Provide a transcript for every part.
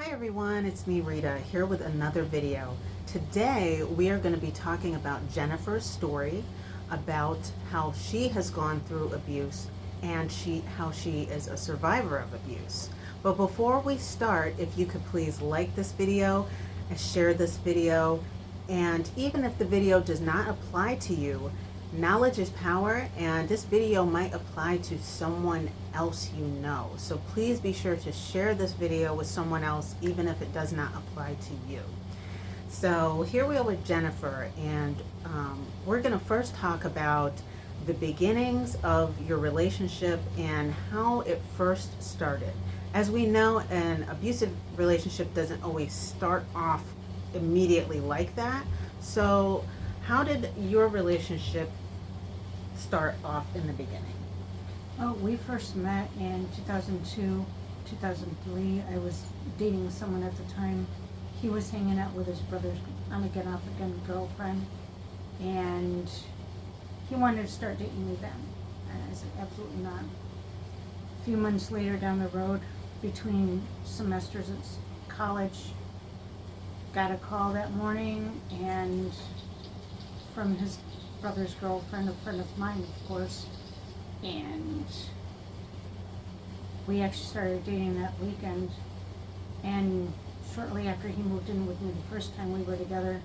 Hi everyone, it's me Rita here with another video. Today we are going to be talking about Jennifer's story, about how she has gone through abuse and how she is a survivor of abuse. But before we start, if you could please like this video and share this video, and even if the video does not apply to you, knowledge is power, and this video might apply to someone else you know. So please be sure to share this video with someone else, even if it does not apply to you. So here we are with Jennifer, and we're going to first talk about the beginnings of your relationship and how it first started. As we know, an abusive relationship doesn't always start off immediately like that. So how did your relationship start off in the beginning? Well, we first met in 2002, 2003. I was dating someone at the time. He was hanging out with his brother's on-again, off-again girlfriend, and he wanted to start dating me then. And I said, absolutely not. A few months later down the road, between semesters at college, got a call that morning, and from his brother's girlfriend, a friend of mine, of course, and we actually started dating that weekend. And shortly after he moved in with me the first time we were together,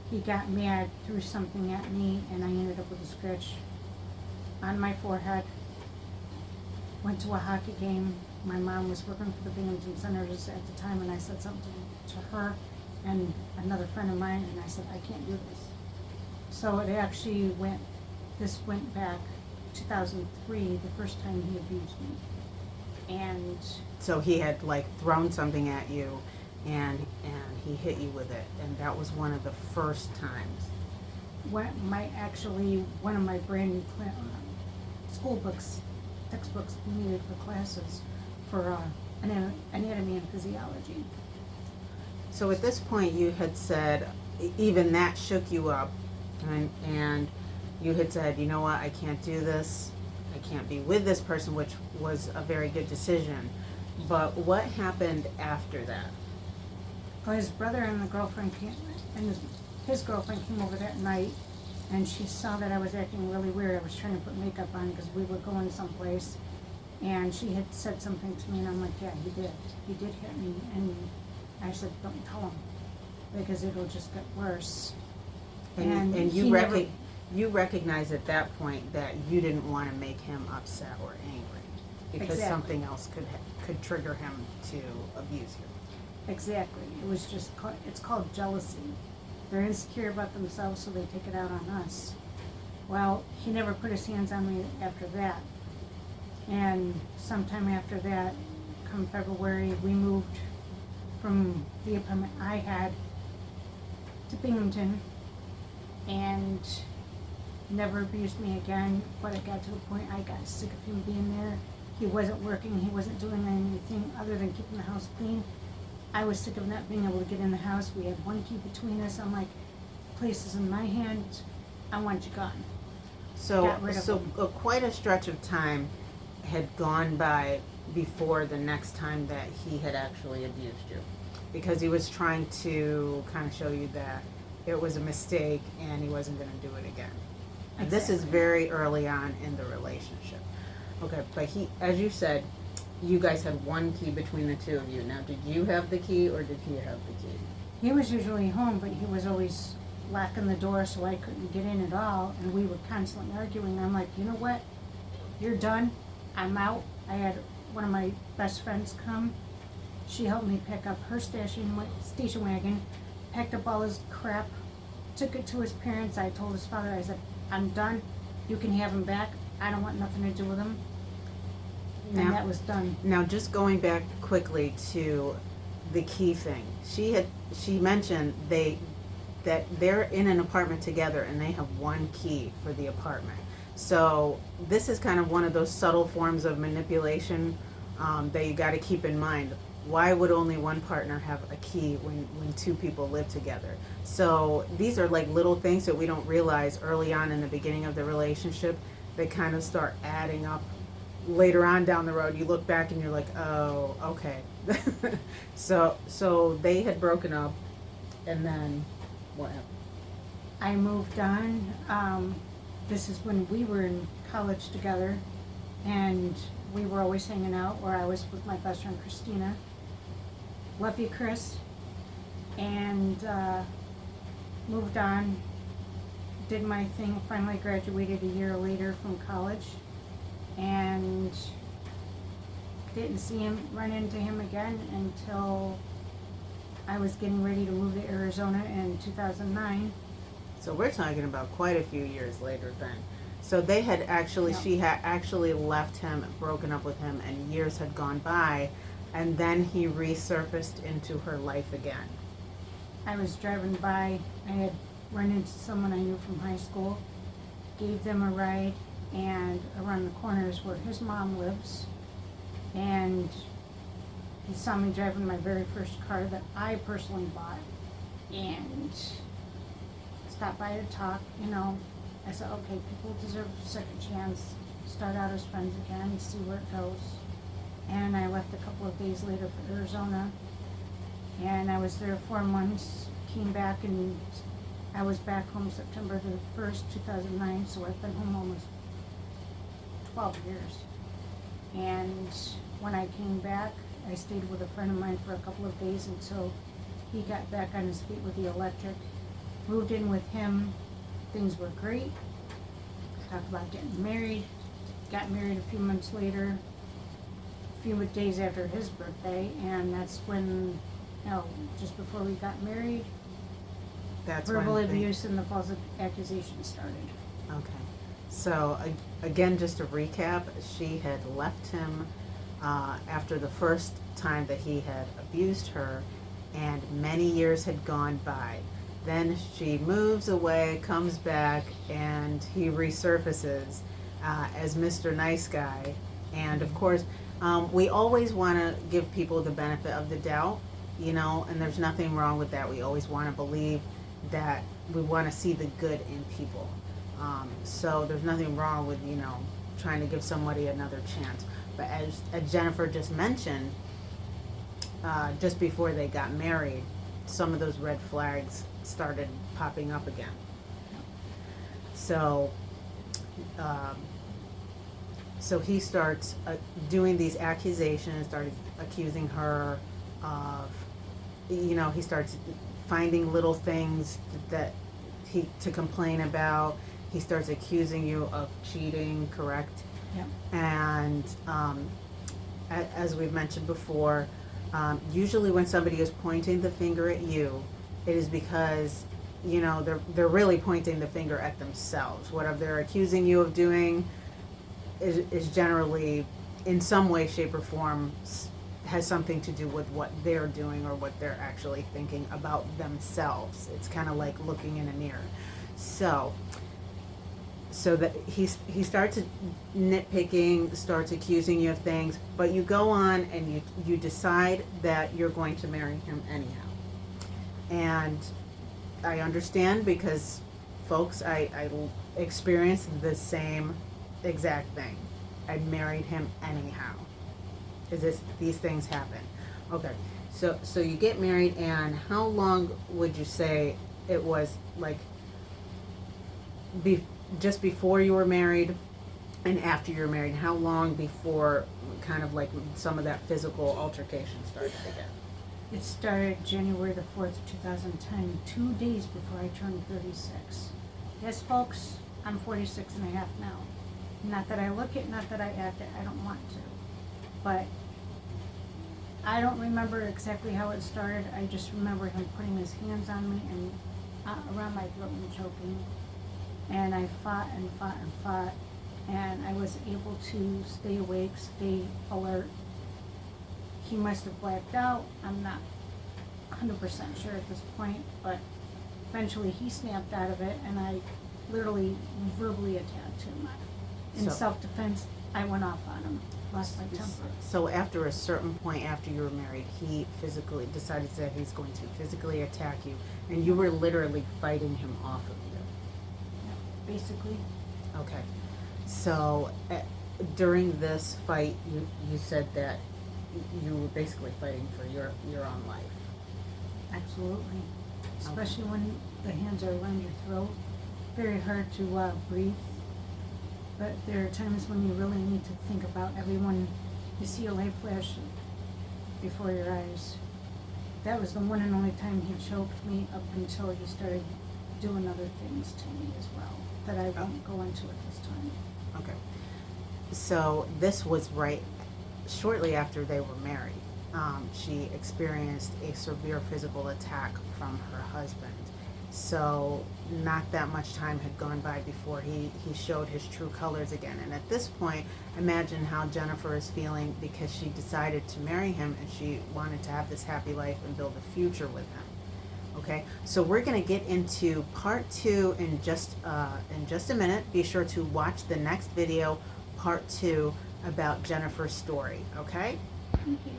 he got mad, threw something at me, and I ended up with a scratch on my forehead. Went to a hockey game. My mom was working for the Binghamton Senators at the time, and I said something to her and another friend of mine, and I said, I can't do this. So it actually went back 2003, the first time he abused me. And so he had like thrown something at you, and he hit you with it, and that was one of the first times. one of my brand new school books, textbooks we needed for classes for anatomy and physiology. So at this point you had said, even that shook you up, and you had said, you know what, I can't do this, I can't be with this person, which was a very good decision. But what happened after that? Well, his brother and the girlfriend his girlfriend came over that night, and she saw that I was acting really weird. I was trying to put makeup on because we were going someplace, and she had said something to me, and I'm like, yeah, he did hit me. And I said, don't tell him, because it'll just get worse. And you recognize at that point that you didn't want to make him upset or angry, because Exactly. something else could trigger him to abuse you. Exactly. It was just, it's called jealousy. They're insecure about themselves, so they take it out on us. Well, he never put his hands on me after that. And sometime after that, come February, we moved from the apartment I had to Binghamton, and never abused me again. But it got to the point I got sick of him being there. He wasn't working, he wasn't doing anything other than keeping the house clean. I was sick of not being able to get in the house. We had one key between us. I'm like, the place is in my hands, I want you gone. So him. quite a stretch of time had gone by before the next time that he had actually abused you, because he was trying to kind of show you that it was a mistake and he wasn't going to do it again. And this is very early on in the relationship. Okay, but he, as you said, you guys had one key between the two of you. Now, did you have the key or did he have the key? He was usually home, but he was always locking the door, so I couldn't get in at all, and we were constantly arguing. I'm like, you know what? You're done. I'm out. I had one of my best friends come. She helped me pick up her station wagon, packed up all his crap, took it to his parents. I told his father, I said, I'm done. You can have him back. I don't want nothing to do with him. And that was done. Now, just going back quickly to the key thing, she mentioned that they're in an apartment together and they have one key for the apartment. So this is kind of one of those subtle forms of manipulation that you got to keep in mind. Why would only one partner have a key when two people live together? So these are like little things that we don't realize early on in the beginning of the relationship. They kind of start adding up later on down the road. You look back and you're like, oh, okay, So they had broken up, and then what happened? I moved on. This is when we were in college together, and we were always hanging out, where I was with my best friend Christina. Love you, Chris. And moved on, did my thing, finally graduated a year later from college, and didn't run into him again until I was getting ready to move to Arizona in 2009. So we're talking about quite a few years later then. So they had actually, Yeah. she had actually left him, broken up with him, and years had gone by, and then he resurfaced into her life again. I was driving by, I had run into someone I knew from high school, gave them a ride, and around the corner is where his mom lives. And he saw me driving my very first car that I personally bought, and stopped by to talk, you know. I said, okay, people deserve a second chance, start out as friends again, see where it goes. And I left a couple of days later for Arizona, and I was there 4 months, came back, and I was back home September the 1st, 2009, so I've been home almost 12 years. And when I came back, I stayed with a friend of mine for a couple of days until he got back on his feet with the electric. Moved in with him, things were great. Talked about getting married, got married a few months later, a few days after his birthday, and that's when, you know, just before we got married, That's verbal when abuse and the false accusation started. Okay. So again, just to recap, she had left him after the first time that he had abused her, and many years had gone by. Then she moves away, comes back, and he resurfaces as Mr. Nice Guy. And of course, we always want to give people the benefit of the doubt, you know, and there's nothing wrong with that. We always want to believe that we want to see the good in people. So there's nothing wrong with, you know, trying to give somebody another chance. But as Jennifer just mentioned, just before they got married, some of those red flags started popping up again. So, so he starts doing these accusations, started accusing her of, you know, he starts finding little things that to complain about. He starts accusing you of cheating, correct? Yep. And as we've mentioned before, usually when somebody is pointing the finger at you, it is because, you know, they're really pointing the finger at themselves. Whatever they're accusing you of doing is generally, in some way, shape, or form, has something to do with what they're doing or what they're actually thinking about themselves. It's kind of like looking in a mirror. So that he starts nitpicking, starts accusing you of things, but you go on and you decide that you're going to marry him anyhow. And I understand, because folks, I experienced the same exact thing. I married him anyhow. These things happen. Okay, so you get married, and how long would you say it was, like, just before you were married and after you were married? How long before kind of like some of that physical altercation started again? It started January the 4th, 2010, 2 days before I turned 36. Yes, folks, I'm 46 and a half now. Not that I look it, not that I act it, I don't want to. But I don't remember exactly how it started. I just remember him putting his hands on me and around my throat and choking. And I fought and fought and fought. And I was able to stay awake, stay alert. He must have blacked out. I'm not 100% sure at this point, but eventually he snapped out of it, and I literally verbally attacked him. In So- self-defense, I went off on him, lost my temper. So after a certain point after you were married, he physically decided that he's going to physically attack you, and you were literally fighting him off of you. Yeah, basically. Okay. So during this fight, you said that you were basically fighting for your own life. Absolutely. Especially when the hands are around your throat. Very hard to breathe. But there are times when you really need to think about everyone. You see a light flash before your eyes. That was the one and only time he choked me, up until he started doing other things to me as well, that I won't go into at this time. Okay. So this was right shortly after they were married. She experienced a severe physical attack from her husband. So not that much time had gone by before he showed his true colors again. And at this point, imagine how Jennifer is feeling, because she decided to marry him and she wanted to have this happy life and build a future with him. Okay, so we're going to get into part 2 in just a minute. Be sure to watch the next video, part 2, about Jennifer's story. Okay. Thank you.